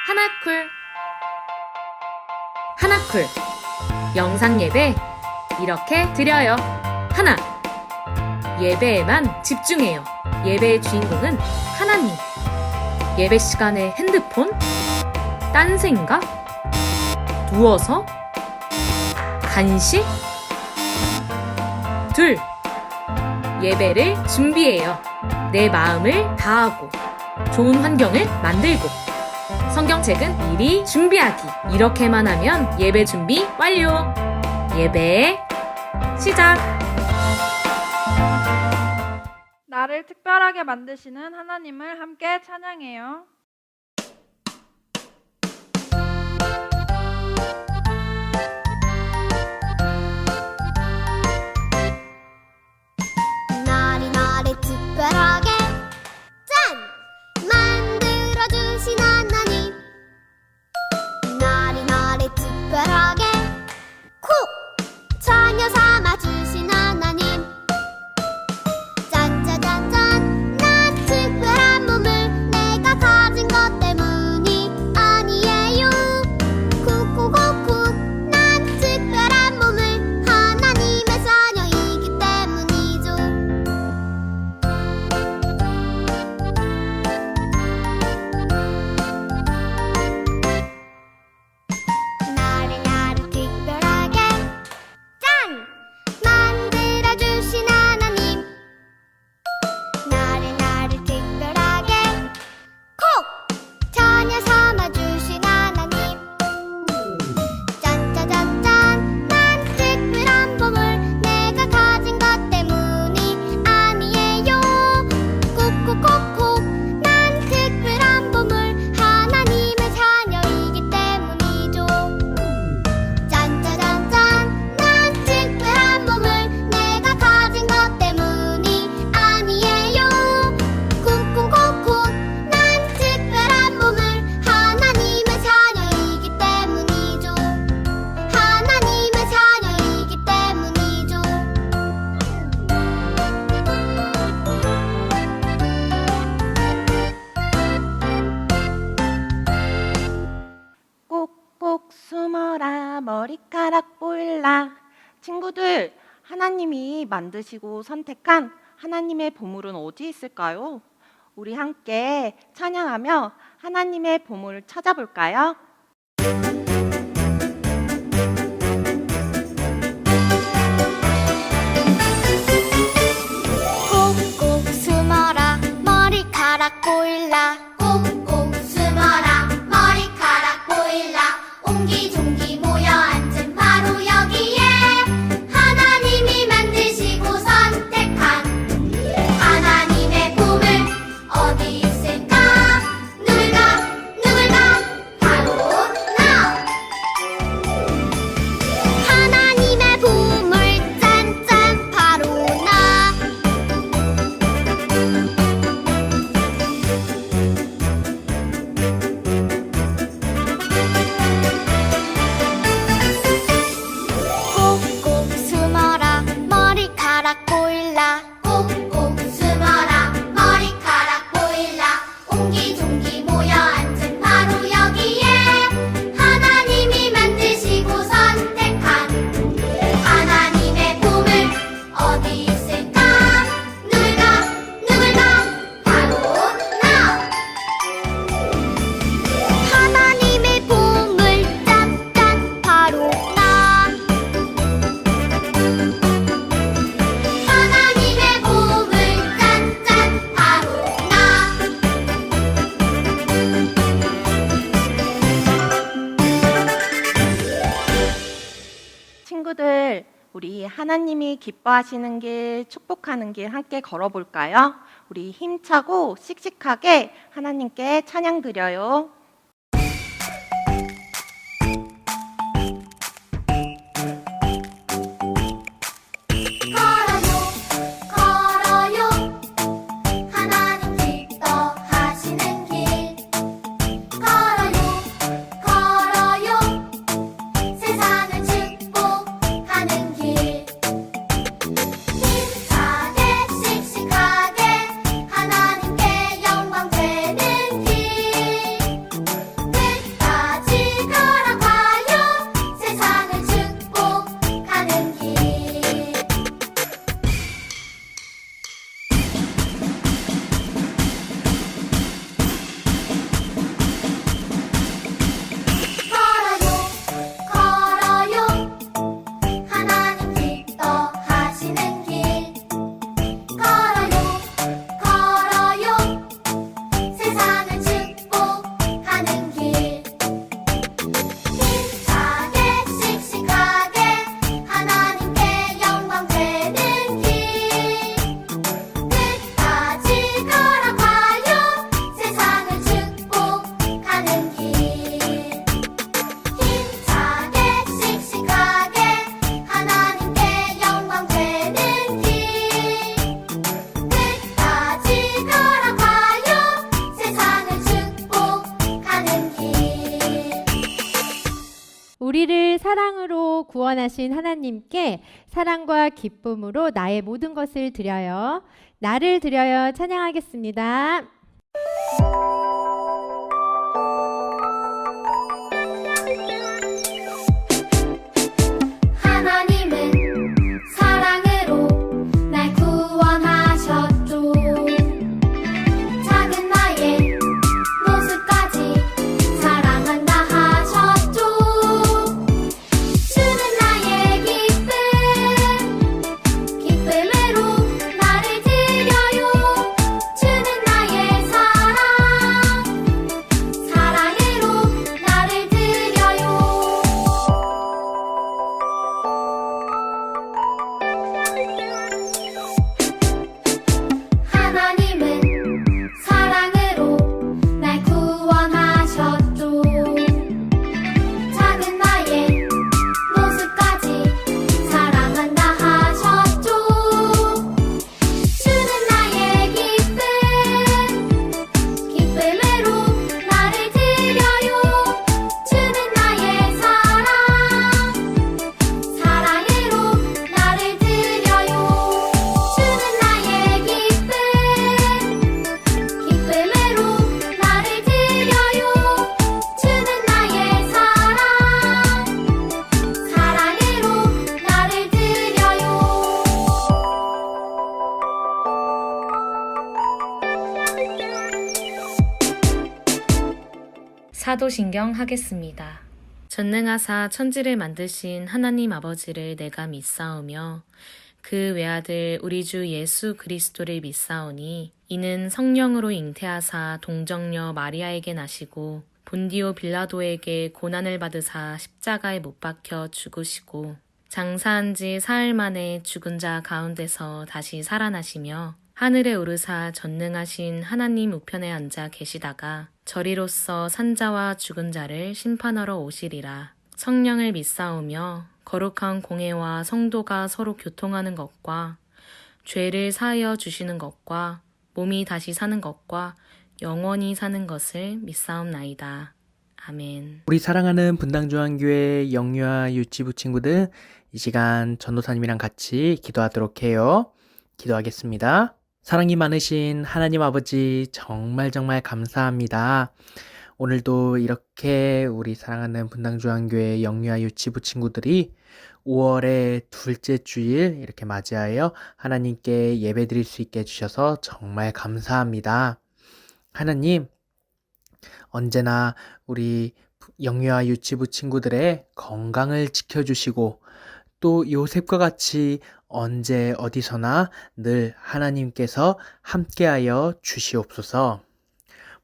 하나쿨 하나쿨 영상 예배 이렇게 드려요. 하나, 예배에만 집중해요. 예배의 주인공은 하나님. 예배 시간에 핸드폰? 딴 생각? 누워서? 간식? 둘, 예배를 준비해요. 내 마음을 다하고 좋은 환경을 만들고 성경책은 미리 준비하기. 이렇게만 하면 예배 준비 완료. 예배 시작. 나를 특별하게 만드시는 하나님을 함께 찬양해요. 나를 특별하게 짠! 만들어주신 하나님. 나를 특별하게 콕! 자녀 삼아주신 하나님. 짠짜잔짠! 난 특별한 몸을 내가 가진 것 때문이 아니에요. 콕콕콕콕! 난 특별한 몸을 하나님의 자녀이기 때문이죠. 나를 특별하게 짠! 만들어주신 하나님. 나를 특별하게 콕! 자녀 삼아주신 하나님. 짠짜잔짠! 난 특별한 보물 내가 가진 것 때문이 아니에요. 콕콕콕콕! 난 특별한 보물 하나님의 자녀이기 때문이죠. 짠짜잔짠! 난 특별한 보물 내가 가진 것 때문이 아니에요. 쿵쿵쿵쿵! 난 특별한 보물 하나님의 자녀이기 때문이죠. 하나님의 자녀이기 때문이죠. 꼭꼭 숨어라 머리카락 보일라. 친구들, 하나님이 만드시고 선택한 하나님의 보물은 어디 있을까요? 우리 함께 찬양하며 하나님의 보물을 찾아볼까요? 꼭꼭 숨어라 머리카락 보일라. 꼭꼭 숨어라 머리카락 보일라. 옹기종기 모여 앉은 바로 여기에 하나님이 만드시고 선택한 하나님의 보물 어디 있을까? 누굴까? 바로 나. 하나님의 보물 짠짠 바로 나. 꼭꼭 숨어라 머리카락 보일라. 꼭꼭 숨어라 머리카락 보일라. 옹기종기 모여 앉은 바로 여기에 하나님이 만드시고 선택한 하나님의 보물 어디 있을까? 누굴까? 바로 나. 하나님의 보물 짠짠 바로 나. 하나님의 보물 짠짠 바로 나. 친구들, 우리 하나님이 기뻐하시는 길, 축복하는 길 함께 걸어볼까요? 우리 힘차고 씩씩하게 하나님께 찬양 드려요. 걸어요 하나님 기뻐하시는 길. 걸어요 세상을 축복하는 길. 힘차게 씩씩하게 하나님께 영광 되는 길. 사랑으로 구원하신 하나님께 사랑과 기쁨으로 나의 모든 것을 드려요. 나를 드려요 찬양하겠습니다. 하나님은 사랑으로 날 구원하셨죠. 작은 나의 모습까지 사랑한다 하셨죠. 주는 나의 기쁨으로 나를 드려요. 주는 나의 사랑으로 나를 드려요. 하나님은 사랑으로 날 구원하셨죠. 작은 나의 모습까지 사랑한다 하셨죠. 주는 나의 기쁨으로 나를 드려요. 주는 나의 사랑으로 나를 드려요. 주는 나의 기쁨으로 나를 드려요. 주는 나의 사랑으로 나를 드려요. 사도신경 하겠습니다. 전능하사 천지를 만드신 하나님 아버지를 내가 믿사오며 그 외아들 우리 주 예수 그리스도를 믿사오니 이는 성령으로 잉태하사 동정녀 마리아에게 나시고 본디오 빌라도에게 고난을 받으사 십자가에 못 박혀 죽으시고 장사한 지 사흘 만에 죽은 자 가운데서 다시 살아나시며 하늘에 오르사 전능하신 하나님 우편에 앉아 계시다가 저리로서 산자와 죽은 자를 심판하러 오시리라. 성령을 믿사오며 거룩한 공회와 성도가 서로 교통하는 것과 죄를 사하여 주시는 것과 몸이 다시 사는 것과 영원히 사는 것을 믿사옵나이다. 아멘. 우리 사랑하는 분당중앙교회 영유아 유치부 친구들, 이 시간 전도사님이랑 같이 기도하도록 해요. 기도하겠습니다. 사랑이 많으신 하나님 아버지, 정말 감사합니다. 오늘도 이렇게 우리 사랑하는 분당중앙교회 영유아 유치부 친구들이 5월의 둘째 주일 이렇게 맞이하여 하나님께 예배드릴 수 있게 해주셔서 정말 감사합니다. 하나님, 언제나 우리 영유아 유치부 친구들의 건강을 지켜주시고 또 요셉과 같이 언제 어디서나 늘 하나님께서 함께하여 주시옵소서.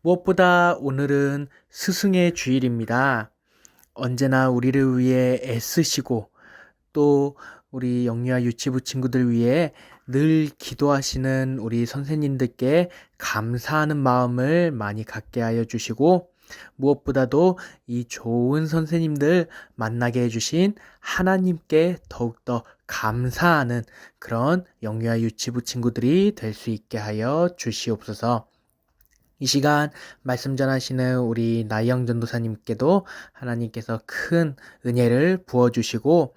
무엇보다 오늘은 스승의 주일입니다. 언제나 우리를 위해 애쓰시고 또 우리 영유아 유치부 친구들 위해 늘 기도하시는 우리 선생님들께 감사하는 마음을 많이 갖게 하여 주시고 무엇보다도 이 좋은 선생님들 만나게 해주신 하나님께 더욱더 감사하는 그런 영유아 유치부 친구들이 될 수 있게 하여 주시옵소서. 이 시간 말씀 전하시는 우리 나희영 전도사님께도 하나님께서 큰 은혜를 부어주시고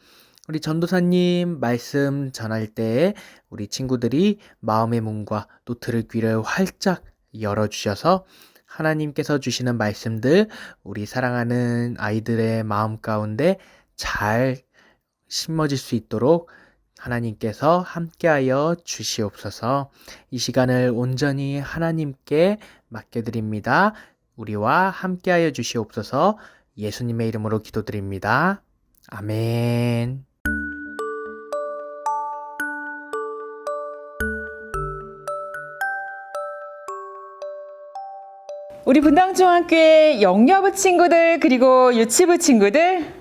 우리 전도사님 말씀 전할 때 우리 친구들이 마음의 문과 또 들을 귀를 활짝 열어주셔서 하나님께서 주시는 말씀들 우리 사랑하는 아이들의 마음 가운데 잘 심어질 수 있도록 하나님께서 함께하여 주시옵소서. 이 시간을 온전히 하나님께 맡겨드립니다. 우리와 함께하여 주시옵소서. 예수님의 이름으로 기도드립니다. 아멘. 우리 분당중앙교회 영유아부 친구들 그리고 유치부 친구들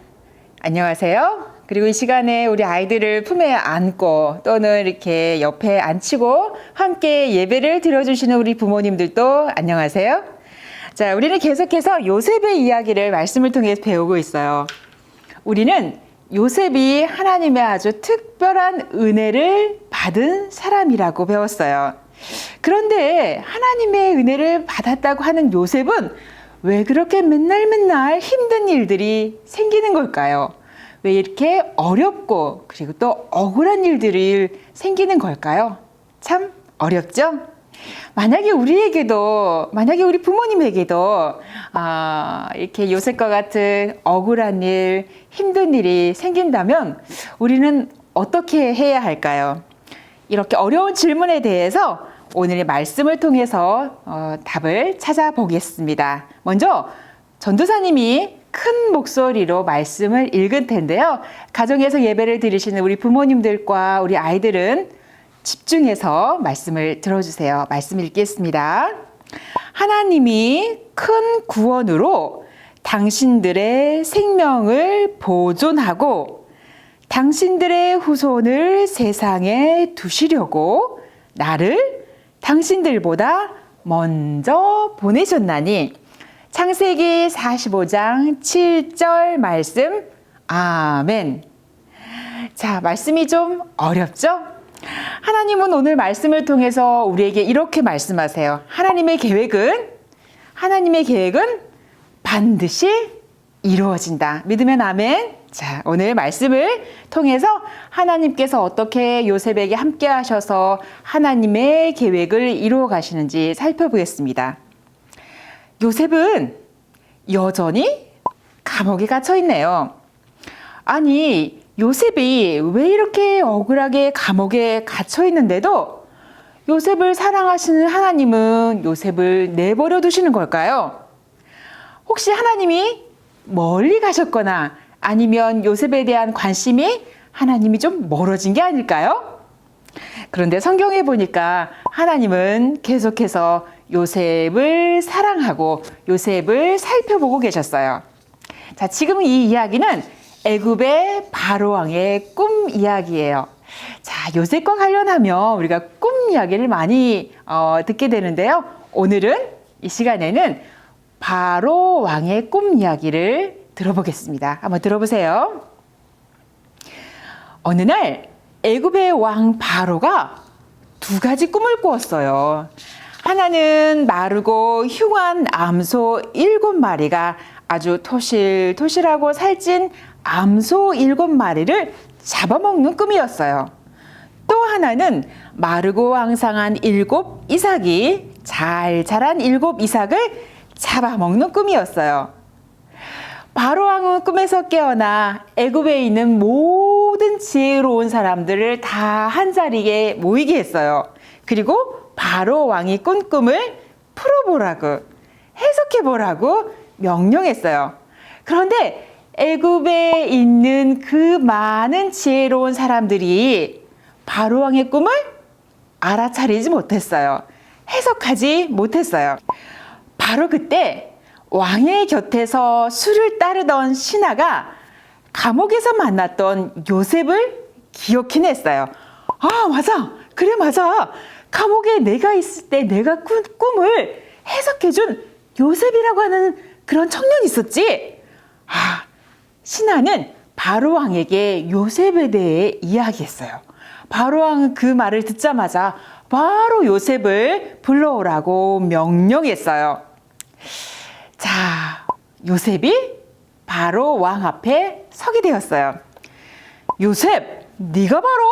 안녕하세요. 그리고 이 시간에 우리 아이들을 품에 안고 또는 이렇게 옆에 앉히고 함께 예배를 드려주시는 우리 부모님들도 안녕하세요. 자, 우리는 계속해서 요셉의 이야기를 말씀을 통해 배우고 있어요. 우리는 요셉이 하나님의 아주 특별한 은혜를 받은 사람이라고 배웠어요. 그런데 하나님의 은혜를 받았다고 하는 요셉은 왜 그렇게 맨날 힘든 일들이 생기는 걸까요? 왜 이렇게 어렵고 그리고 또 억울한 일들이 생기는 걸까요? 참 어렵죠? 만약에 우리 부모님에게도 이렇게 요셉과 같은 억울한 일, 힘든 일이 생긴다면 우리는 어떻게 해야 할까요? 이렇게 어려운 질문에 대해서 오늘의 말씀을 통해서 답을 찾아보겠습니다. 먼저 전도사님이 큰 목소리로 말씀을 읽을 텐데요. 가정에서 예배를 드리시는 우리 부모님들과 우리 아이들은 집중해서 말씀을 들어주세요. 말씀 읽겠습니다. 하나님이 큰 구원으로 당신들의 생명을 보존하고 당신들의 후손을 세상에 두시려고 나를 당신들보다 먼저 보내셨나니. 창세기 45장 7절 말씀. 아멘. 자, 말씀이 좀 어렵죠? 하나님은 오늘 말씀을 통해서 우리에게 이렇게 말씀하세요. 하나님의 계획은 반드시 이루어진다. 믿으면 아멘. 자, 오늘 말씀을 통해서 하나님께서 어떻게 요셉에게 함께 하셔서 하나님의 계획을 이루어 가시는지 살펴보겠습니다. 요셉은 여전히 감옥에 갇혀 있네요. 아니, 요셉이 왜 이렇게 억울하게 감옥에 갇혀 있는데도 요셉을 사랑하시는 하나님은 요셉을 내버려 두시는 걸까요? 혹시 하나님이 멀리 가셨거나 아니면 요셉에 대한 관심이 하나님이 좀 멀어진 게 아닐까요? 그런데 성경에 보니까 하나님은 계속해서 요셉을 사랑하고 요셉을 살펴보고 계셨어요. 자, 지금 이 이야기는 애굽의 바로 왕의 꿈 이야기예요. 자, 요셉과 관련하면 우리가 꿈 이야기를 많이 듣게 되는데요. 오늘은 이 시간에는 바로 왕의 꿈 이야기를 들어보겠습니다. 한번 들어보세요. 어느 날 애굽의 왕 바로가 두 가지 꿈을 꾸었어요. 하나는 마르고 흉한 암소 7마리가 아주 토실토실하고 살찐 암소 7마리를 잡아먹는 꿈이었어요. 또 하나는 마르고 왕상한 7 이삭이 잘 자란 7 이삭을 잡아먹는 꿈이었어요. 바로 왕은 꿈에서 깨어나 애굽에 있는 모든 지혜로운 사람들을 다 한자리에 모이게 했어요. 그리고 바로 왕이 꾼 꿈을 풀어보라고, 해석해보라고 명령했어요. 그런데 애굽에 있는 그 많은 지혜로운 사람들이 바로 왕의 꿈을 알아차리지 못했어요. 해석하지 못했어요. 바로 그때 왕의 곁에서 술을 따르던 신하가 감옥에서 만났던 요셉을 기억해냈어요. 아, 맞아. 그래, 맞아. 감옥에 내가 있을 때 내가 꾼 꿈을 해석해준 요셉이라고 하는 그런 청년이 있었지. 아, 신하는 바로 왕에게 요셉에 대해 이야기했어요. 바로 왕은 그 말을 듣자마자 바로 요셉을 불러오라고 명령했어요. 자, 요셉이 바로 왕 앞에 서게 되었어요. 요셉, 네가 바로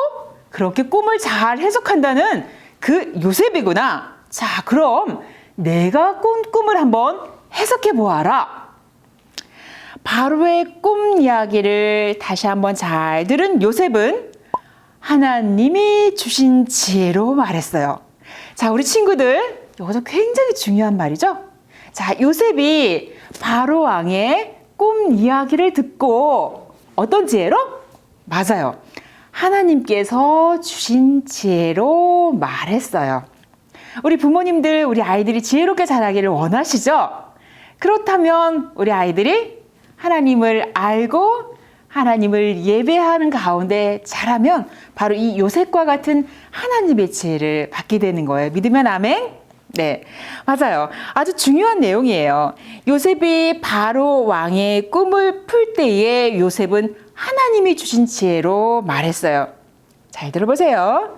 그렇게 꿈을 잘 해석한다는 그 요셉이구나. 자, 그럼 내가 꾼 꿈을 한번 해석해 보아라. 바로의 꿈 이야기를 다시 한번 잘 들은 요셉은 하나님이 주신 지혜로 말했어요. 자, 우리 친구들, 이것도 굉장히 중요한 말이죠. 자, 요셉이 바로 왕의 꿈 이야기를 듣고 어떤 지혜로? 맞아요. 하나님께서 주신 지혜로 말했어요. 우리 부모님들, 우리 아이들이 지혜롭게 자라기를 원하시죠? 그렇다면 우리 아이들이 하나님을 알고 하나님을 예배하는 가운데 자라면 바로 이 요셉과 같은 하나님의 지혜를 받게 되는 거예요. 믿으면 아멘? 네, 맞아요. 아주 중요한 내용이에요. 요셉이 바로 왕의 꿈을 풀 때에 요셉은 하나님이 주신 지혜로 말했어요. 잘 들어보세요.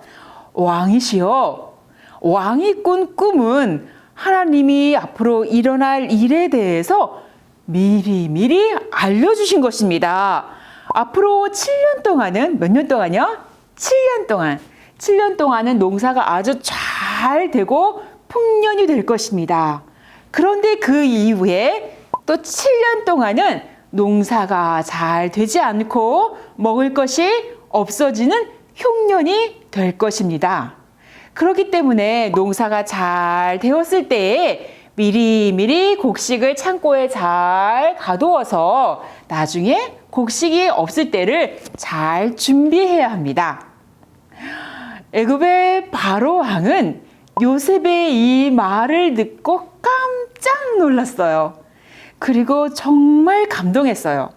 왕이시여, 왕이 꾼 꿈은 하나님이 앞으로 일어날 일에 대해서 미리미리 알려주신 것입니다. 앞으로 7년 동안은 몇 년 동안요? 7년 동안은 농사가 아주 잘 되고 풍년이 될 것입니다. 그런데 그 이후에 또 7년 동안은 농사가 잘 되지 않고 먹을 것이 없어지는 흉년이 될 것입니다. 그렇기 때문에 농사가 잘 되었을 때에 미리미리 곡식을 창고에 잘 가두어서 나중에 곡식이 없을 때를 잘 준비해야 합니다. 애굽의 바로 왕은 요셉의 이 말을 듣고 깜짝 놀랐어요. 그리고 정말 감동했어요.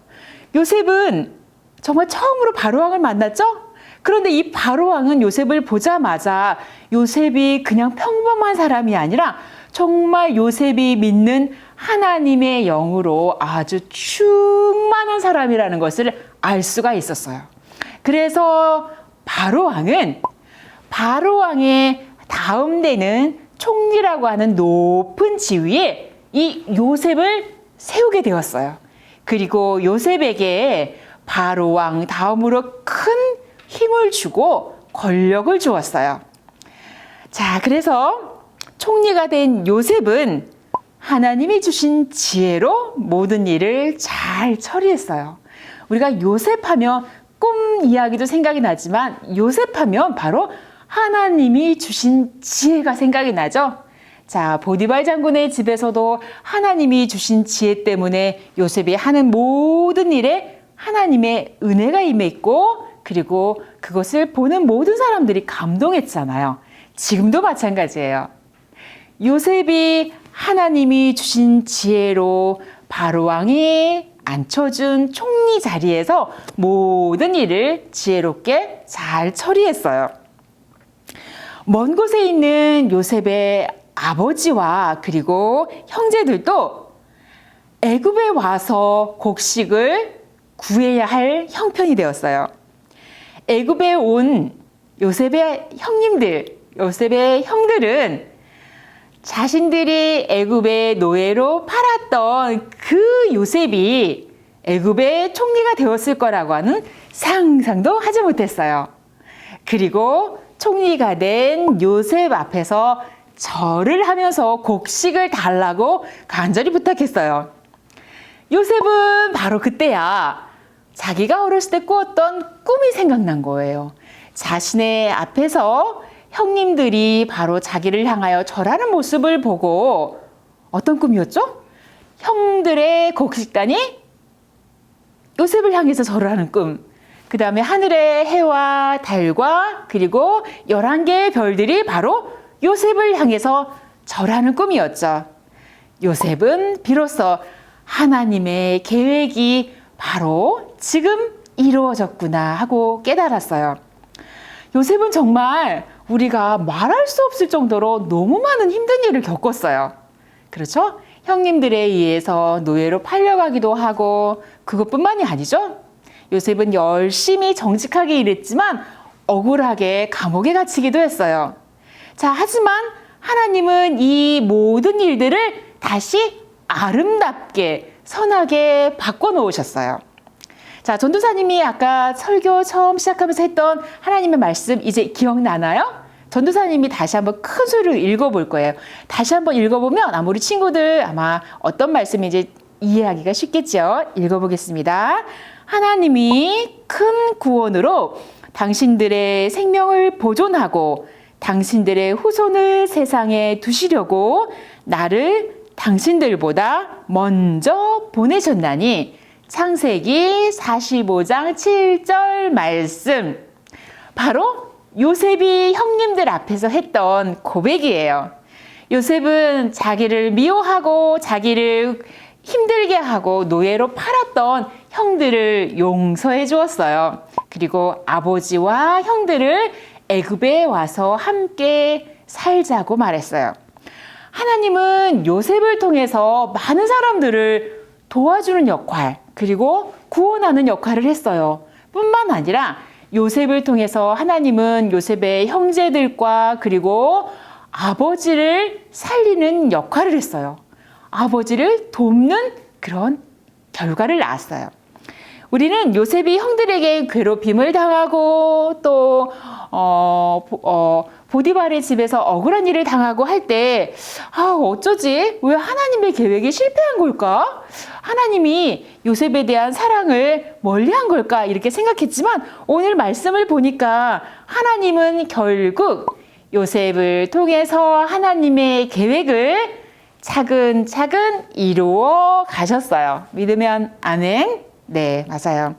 요셉은 정말 처음으로 바로 왕을 만났죠? 그런데 이 바로 왕은 요셉을 보자마자 요셉이 그냥 평범한 사람이 아니라 정말 요셉이 믿는 하나님의 영으로 아주 충만한 사람이라는 것을 알 수가 있었어요. 그래서 바로 왕의 다음 되는 총리라고 하는 높은 지위에 이 요셉을 세우게 되었어요. 그리고 요셉에게 바로 왕 다음으로 큰 힘을 주고 권력을 주었어요. 자, 그래서 총리가 된 요셉은 하나님이 주신 지혜로 모든 일을 잘 처리했어요. 우리가 요셉하면 꿈 이야기도 생각이 나지만 요셉하면 바로 하나님이 주신 지혜가 생각이 나죠. 자, 보디발 장군의 집에서도 하나님이 주신 지혜 때문에 요셉이 하는 모든 일에 하나님의 은혜가 임했고, 그리고 그것을 보는 모든 사람들이 감동했잖아요. 지금도 마찬가지예요. 요셉이 하나님이 주신 지혜로 바로 왕이 앉혀준 총리 자리에서 모든 일을 지혜롭게 잘 처리했어요. 먼 곳에 있는 요셉의 아버지와 그리고 형제들도 애굽에 와서 곡식을 구해야 할 형편이 되었어요. 애굽에 온 요셉의 형들은 자신들이 애굽의 노예로 팔았던 그 요셉이 애굽의 총리가 되었을 거라고 하는 상상도 하지 못했어요. 그리고 총리가 된 요셉 앞에서 절을 하면서 곡식을 달라고 간절히 부탁했어요. 요셉은 바로 그때야 자기가 어렸을 때 꾸었던 꿈이 생각난 거예요. 자신의 앞에서 형님들이 바로 자기를 향하여 절하는 모습을 보고 어떤 꿈이었죠? 형들의 곡식단이 요셉을 향해서 절을 하는 꿈. 그 다음에 하늘의 해와 달과 그리고 11개의 별들이 바로 요셉을 향해서 절하는 꿈이었죠. 요셉은 비로소 하나님의 계획이 바로 지금 이루어졌구나 하고 깨달았어요. 요셉은 정말 우리가 말할 수 없을 정도로 너무 많은 힘든 일을 겪었어요. 그렇죠? 형님들에 의해서 노예로 팔려가기도 하고 그것뿐만이 아니죠. 요셉은 열심히 정직하게 일했지만 억울하게 감옥에 갇히기도 했어요. 자, 하지만 하나님은 이 모든 일들을 다시 아름답게 선하게 바꿔놓으셨어요. 자, 전도사님이 아까 설교 처음 시작하면서 했던 하나님의 말씀 이제 기억나나요? 전도사님이 다시 한번 큰 소리로 읽어볼 거예요. 다시 한번 읽어보면 우리 친구들 아마 어떤 말씀인지 이해하기가 쉽겠죠? 읽어보겠습니다. 하나님이 큰 구원으로 당신들의 생명을 보존하고 당신들의 후손을 세상에 두시려고 나를 당신들보다 먼저 보내셨나니 창세기 45장 7절 말씀. 바로 요셉이 형님들 앞에서 했던 고백이에요. 요셉은 자기를 미워하고 자기를 힘들게 하고 노예로 팔았던 형들을 용서해 주었어요. 그리고 아버지와 형들을 애굽에 와서 함께 살자고 말했어요. 하나님은 요셉을 통해서 많은 사람들을 도와주는 역할, 그리고 구원하는 역할을 했어요. 뿐만 아니라 요셉을 통해서 하나님은 요셉의 형제들과 그리고 아버지를 살리는 역할을 했어요. 아버지를 돕는 그런 결과를 낳았어요. 우리는 요셉이 형들에게 괴롭힘을 당하고 또 보디발의 집에서 억울한 일을 당하고 할 때 어쩌지? 왜 하나님의 계획이 실패한 걸까? 하나님이 요셉에 대한 사랑을 멀리한 걸까? 이렇게 생각했지만 오늘 말씀을 보니까 하나님은 결국 요셉을 통해서 하나님의 계획을 차근차근 이루어 가셨어요. 믿으면 아멘? 네, 맞아요.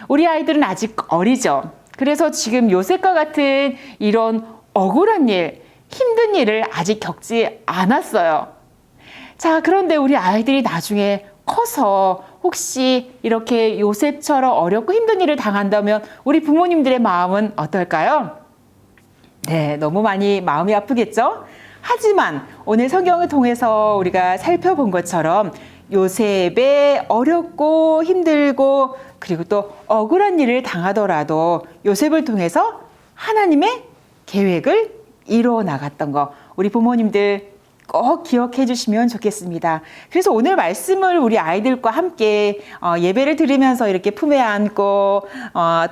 우리 아이들은 아직 어리죠. 그래서 지금 요셉과 같은 이런 억울한 일, 힘든 일을 아직 겪지 않았어요. 자, 그런데 우리 아이들이 나중에 커서 혹시 이렇게 요셉처럼 어렵고 힘든 일을 당한다면 우리 부모님들의 마음은 어떨까요? 네, 너무 많이 마음이 아프겠죠? 하지만 오늘 성경을 통해서 우리가 살펴본 것처럼 요셉의 어렵고 힘들고 그리고 또 억울한 일을 당하더라도 요셉을 통해서 하나님의 계획을 이루어 나갔던 거 우리 부모님들 꼭 기억해 주시면 좋겠습니다. 그래서 오늘 말씀을 우리 아이들과 함께 예배를 드리면서 이렇게 품에 안고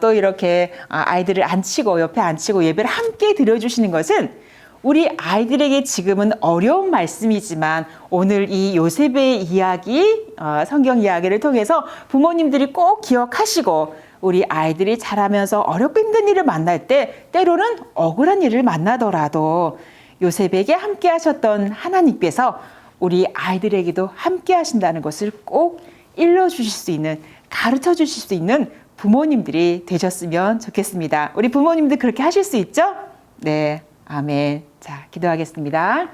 또 이렇게 아이들을 앉히고 옆에 앉히고 예배를 함께 드려주시는 것은 우리 아이들에게 지금은 어려운 말씀이지만 오늘 이 요셉의 이야기, 성경 이야기를 통해서 부모님들이 꼭 기억하시고 우리 아이들이 자라면서 어렵고 힘든 일을 만날 때 때로는 억울한 일을 만나더라도 요셉에게 함께 하셨던 하나님께서 우리 아이들에게도 함께 하신다는 것을 꼭 일러주실 수 있는, 가르쳐 주실 수 있는 부모님들이 되셨으면 좋겠습니다. 우리 부모님들 그렇게 하실 수 있죠? 네, 아멘. 자, 기도하겠습니다.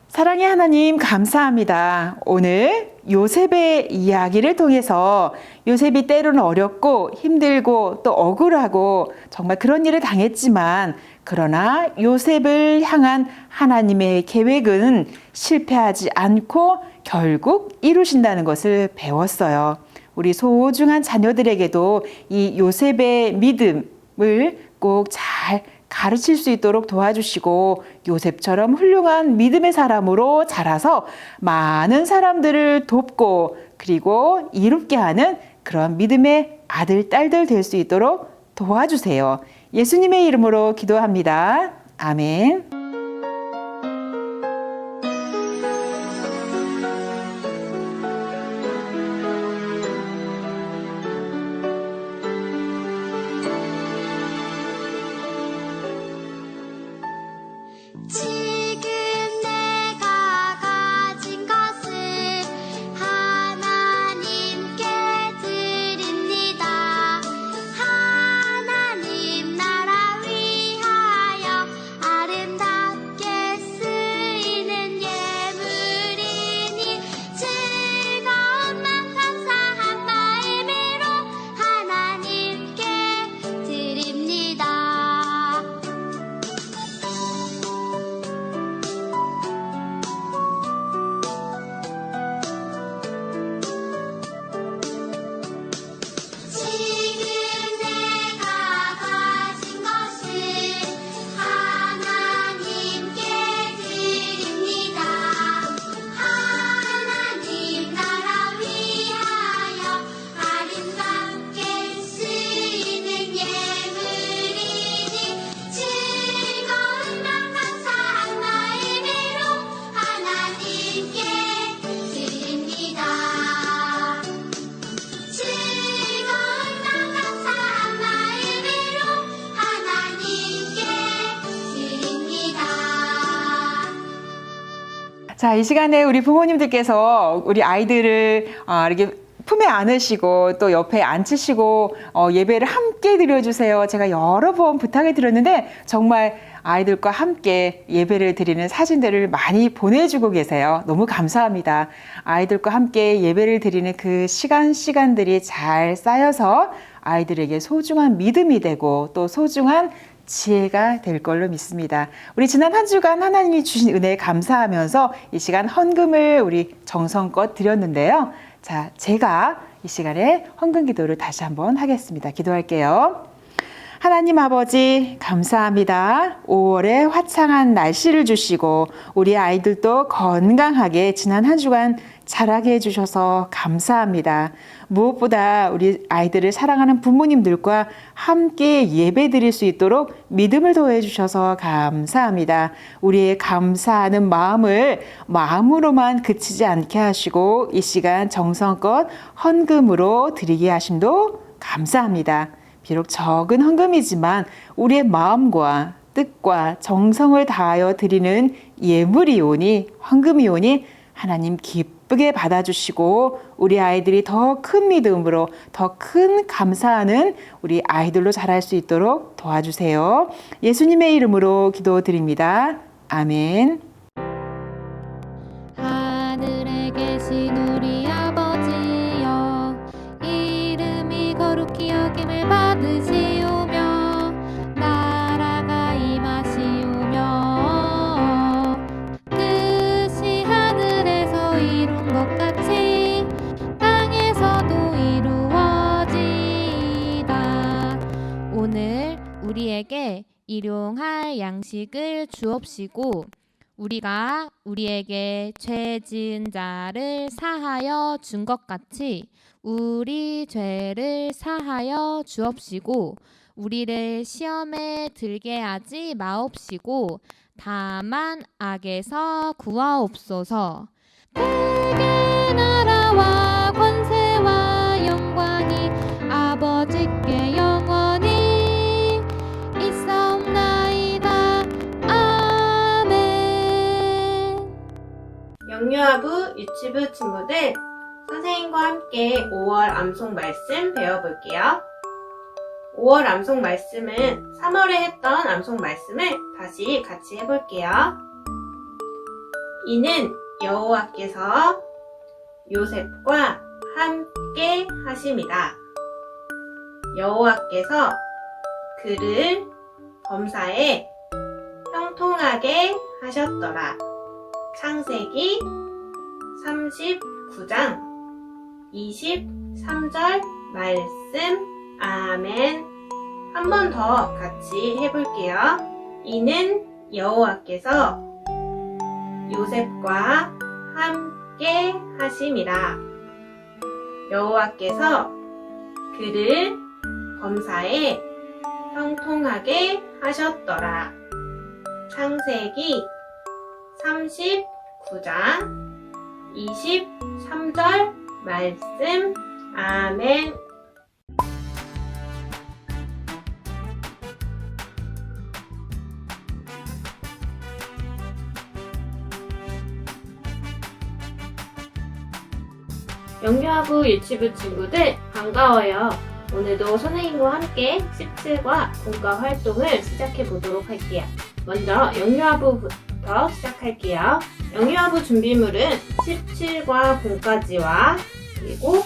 사랑의 하나님 감사합니다. 오늘 요셉의 이야기를 통해서 요셉이 때로는 어렵고 힘들고 또 억울하고 정말 그런 일을 당했지만 그러나 요셉을 향한 하나님의 계획은 실패하지 않고 결국 이루신다는 것을 배웠어요. 우리 소중한 자녀들에게도 이 요셉의 믿음을 꼭 잘 가르칠 수 있도록 도와주시고 요셉처럼 훌륭한 믿음의 사람으로 자라서 많은 사람들을 돕고 그리고 이롭게 하는 그런 믿음의 아들, 딸들 될 수 있도록 도와주세요. 예수님의 이름으로 기도합니다. 아멘. 지금 내가 가진 것을 하나님께 드립니다. 하나님 나라 위하여 아름답게 쓰이는 예물이니 즐거운 맘 감사한 마음으로 하나님께 드립니다. 지금 내가 가진 것을 하나님께 드립니다. 하나님 나라 위하여 아름답게 쓰이는 예물이니 즐거운 맘 감사한 마음으로 하나님께 드립니다. 즐거운 맘 감사한 마음으로 하나님께 드립니다. 자, 이 시간에 우리 부모님들께서 우리 아이들을 이렇게 품에 안으시고 또 옆에 앉히시고 예배를 함께 드려주세요. 제가 여러 번 부탁을 드렸는데 정말 아이들과 함께 예배를 드리는 사진들을 많이 보내주고 계세요. 너무 감사합니다. 아이들과 함께 예배를 드리는 그 시간들이 잘 쌓여서 아이들에게 소중한 믿음이 되고 또 소중한 지혜가 될 걸로 믿습니다. 우리 지난 한 주간 하나님이 주신 은혜에 감사하면서 이 시간 헌금을 우리 정성껏 드렸는데요. 자, 제가 이 시간에 헌금 기도를 다시 한번 하겠습니다. 기도할게요. 하나님 아버지 감사합니다. 5월에 화창한 날씨를 주시고 우리 아이들도 건강하게 지난 한 주간 자라게 해주셔서 감사합니다. 무엇보다 우리 아이들을 사랑하는 부모님들과 함께 예배 드릴 수 있도록 믿음을 더해 주셔서 감사합니다. 우리의 감사하는 마음을 마음으로만 그치지 않게 하시고 이 시간 정성껏 헌금으로 드리게 하심도 감사합니다. 비록 적은 헌금이지만 우리의 마음과 뜻과 정성을 다하여 드리는 예물이오니 헌금이오니 하나님 기쁘게 받아주시고 우리 아이들이 더 큰 믿음으로 더 큰 감사하는 우리 아이들로 자랄 수 있도록 도와주세요. 예수님의 이름으로 기도드립니다. 아멘. 하늘에 계신 우리 아버지여, 이름이 거룩히 여김을 받으시오며 나라가 임하시오며 뜻이 하늘에서 이룬 것 같이 땅에서도 이루어지이다. 오늘 우리에게 일용할 양식을 주옵시고 우리가 우리에게 죄 지은 자를 사하여 준 것 같이 우리 죄를 사하여 주옵시고 우리를 시험에 들게 하지 마옵시고 다만 악에서 구하옵소서. 대개 나라와 권세와 영광이 아버지께 영원히 있사옵나이다. 아멘. 영유아부 유치부 친구들, 선생님과 함께 5월 암송 말씀 배워볼게요. 5월 암송 말씀은 3월에 했던 암송 말씀을 다시 같이 해볼게요. 이는 여호와께서 요셉과 함께 하심이다. 여호와께서 그를 범사에 형통하게 하셨더라. 창세기 39장 23절 말씀. 아멘. 한 번 더 같이 해볼게요. 이는 여호와께서 요셉과 함께 하심이라. 여호와께서 그를 범사에 형통하게 하셨더라. 창세기 39장 23절 말씀. 아멘. 영유아부 유치부 친구들 반가워요. 오늘도 선생님과 함께 17과 공과 활동을 시작해 보도록 할게요. 먼저 영유아부부터 시작할게요. 영유아부 준비물은 17과 공까지와 그리고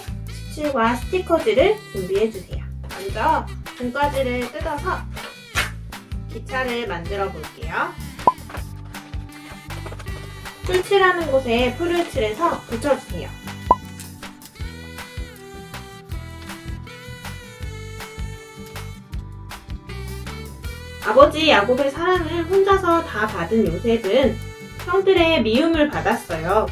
17과 스티커들을 준비해 주세요. 먼저 공까지를 뜯어서 기차를 만들어 볼게요. 풀칠하는 곳에 풀을 칠해서 붙여주세요. 아버지 야곱의 사랑을 혼자서 다 받은 요셉은 형들의 미움을 받았어요.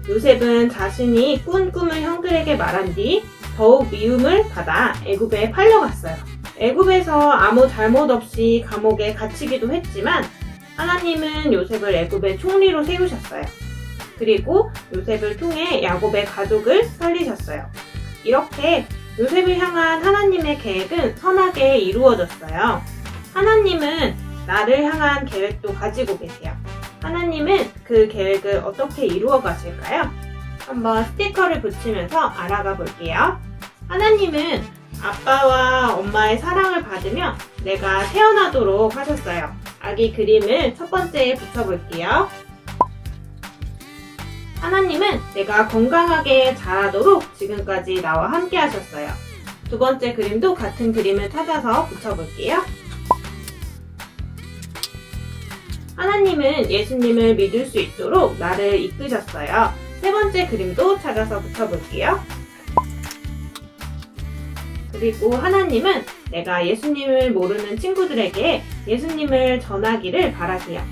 요셉은 자신이 꾼 꿈을 형들에게 말한 뒤 더욱 미움을 받아 애굽에 팔려갔어요. 애굽에서 아무 잘못 없이 감옥에 갇히기도 했지만 하나님은 요셉을 애굽의 총리로 세우셨어요. 그리고 요셉을 통해 야곱의 가족을 살리셨어요. 이렇게 요셉을 향한 하나님의 계획은 선하게 이루어졌어요. 하나님은 나를 향한 계획도 가지고 계세요. 하나님은 그 계획을 어떻게 이루어 가실까요? 한번 스티커를 붙이면서 알아가 볼게요. 하나님은 아빠와 엄마의 사랑을 받으며 내가 태어나도록 하셨어요. 아기 그림을 첫 번째에 붙여볼게요. 하나님은 내가 건강하게 자라도록 지금까지 나와 함께 하셨어요. 두 번째 그림도 같은 그림을 찾아서 붙여볼게요. 하나님은 예수님을 믿을 수 있도록 나를 이끄셨어요. 세 번째 그림도 찾아서 붙여볼게요. 그리고 하나님은 내가 예수님을 모르는 친구들에게 예수님을 전하기를 바라세요.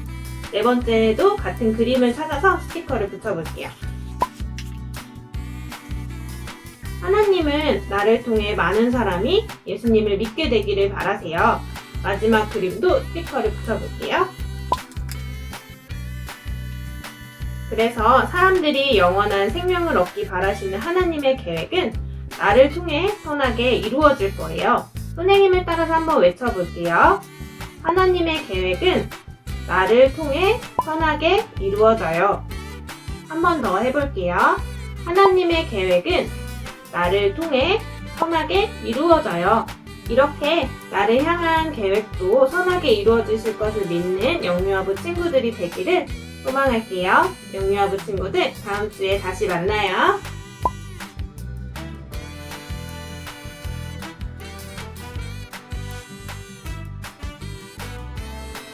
네 번째도 같은 그림을 찾아서 스티커를 붙여볼게요. 하나님은 나를 통해 많은 사람이 예수님을 믿게 되기를 바라세요. 마지막 그림도 스티커를 붙여볼게요. 그래서 사람들이 영원한 생명을 얻기 바라시는 하나님의 계획은 나를 통해 선하게 이루어질 거예요. 선생님을 따라서 한번 외쳐볼게요. 하나님의 계획은 나를 통해 선하게 이루어져요. 한 번 더 해볼게요. 하나님의 계획은 나를 통해 선하게 이루어져요. 이렇게 나를 향한 계획도 선하게 이루어지실 것을 믿는 영유아부 친구들이 되기를 소망할게요. 영유아부 친구들, 다음 주에 다시 만나요.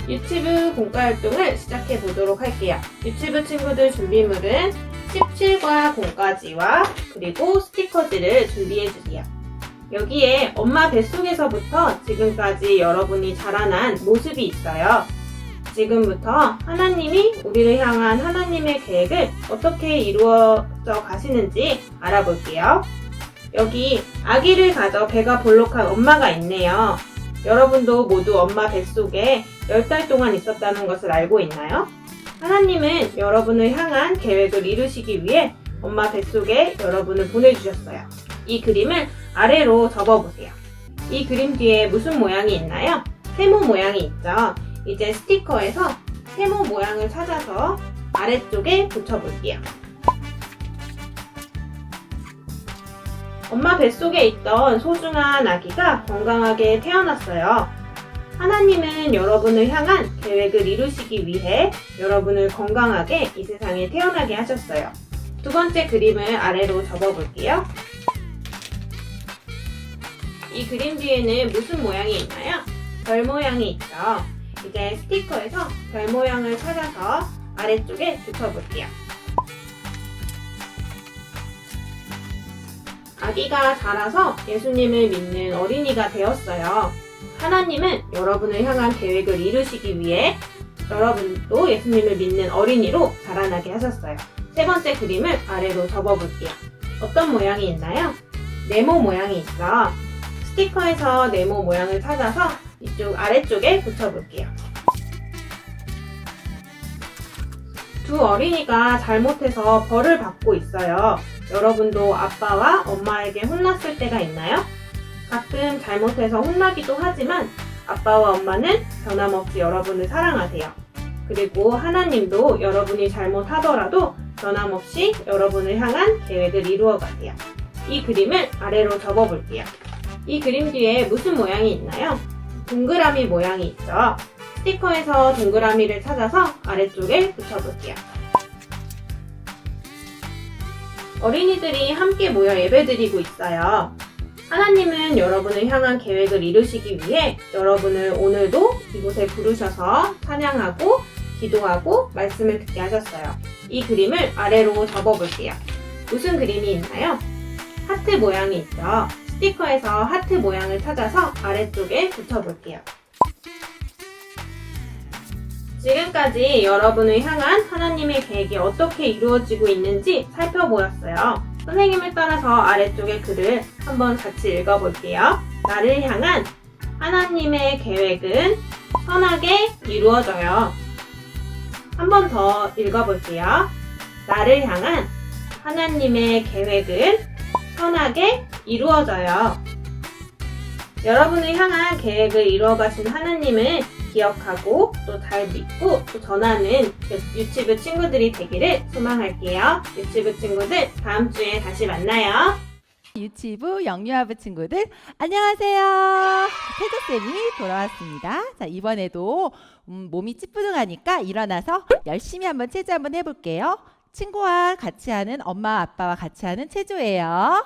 유치부 공과활동을 시작해 보도록 할게요. 유치부 친구들 준비물은 17과 공과지와 그리고 스티커들을 준비해 주세요. 여기에 엄마 뱃속에서부터 지금까지 여러분이 자라난 모습이 있어요. 지금부터 하나님이 우리를 향한 하나님의 계획을 어떻게 이루어져 가시는지 알아볼게요. 여기 아기를 가져 배가 볼록한 엄마가 있네요. 여러분도 모두 엄마 뱃속에 10달 동안 있었다는 것을 알고 있나요? 하나님은 여러분을 향한 계획을 이루시기 위해 엄마 뱃속에 여러분을 보내주셨어요. 이 그림을 아래로 접어보세요. 이 그림 뒤에 무슨 모양이 있나요? 세모 모양이 있죠. 이제 스티커에서 세모 모양을 찾아서 아래쪽에 붙여볼게요. 엄마 뱃속에 있던 소중한 아기가 건강하게 태어났어요. 하나님은 여러분을 향한 계획을 이루시기 위해 여러분을 건강하게 이 세상에 태어나게 하셨어요. 두 번째 그림을 아래로 접어볼게요. 이 그림 뒤에는 무슨 모양이 있나요? 별 모양이 있죠. 이제 스티커에서 별 모양을 찾아서 아래쪽에 붙여볼게요. 아기가 자라서 예수님을 믿는 어린이가 되었어요. 하나님은 여러분을 향한 계획을 이루시기 위해 여러분도 예수님을 믿는 어린이로 자라나게 하셨어요. 세 번째 그림을 아래로 접어볼게요. 어떤 모양이 있나요? 네모 모양이 있어. 스티커에서 네모 모양을 찾아서 이쪽 아래쪽에 붙여볼게요. 두 어린이가 잘못해서 벌을 받고 있어요. 여러분도 아빠와 엄마에게 혼났을 때가 있나요? 가끔 잘못해서 혼나기도 하지만 아빠와 엄마는 변함없이 여러분을 사랑하세요. 그리고 하나님도 여러분이 잘못하더라도 변함없이 여러분을 향한 계획을 이루어 가세요. 이 그림을 아래로 접어볼게요. 이 그림 뒤에 무슨 모양이 있나요? 동그라미 모양이 있죠. 스티커에서 동그라미를 찾아서 아래쪽에 붙여볼게요. 어린이들이 함께 모여 예배드리고 있어요. 하나님은 여러분을 향한 계획을 이루시기 위해 여러분을 오늘도 이곳에 부르셔서 찬양하고 기도하고 말씀을 듣게 하셨어요. 이 그림을 아래로 접어볼게요. 무슨 그림이 있나요? 하트 모양이 있죠. 스티커에서 하트 모양을 찾아서 아래쪽에 붙여볼게요. 지금까지 여러분을 향한 하나님의 계획이 어떻게 이루어지고 있는지 살펴보았어요. 선생님을 따라서 아래쪽의 글을 한번 같이 읽어볼게요. 나를 향한 하나님의 계획은 선하게 이루어져요. 한 번 더 읽어볼게요. 나를 향한 하나님의 계획은 선하게 이루어져요. 여러분을 향한 계획을 이루어가신 하나님을 기억하고 또 잘 믿고 또 전하는 유치부 친구들이 되기를 소망할게요. 유치부 친구들 다음 주에 다시 만나요. 유치부 영유아부 친구들 안녕하세요. 태조쌤이 돌아왔습니다. 자, 이번에도 몸이 찌뿌둥하니까 일어나서 열심히 한번 체조 한번 해볼게요. 친구와 같이 하는 엄마 아빠와 같이 하는 체조예요.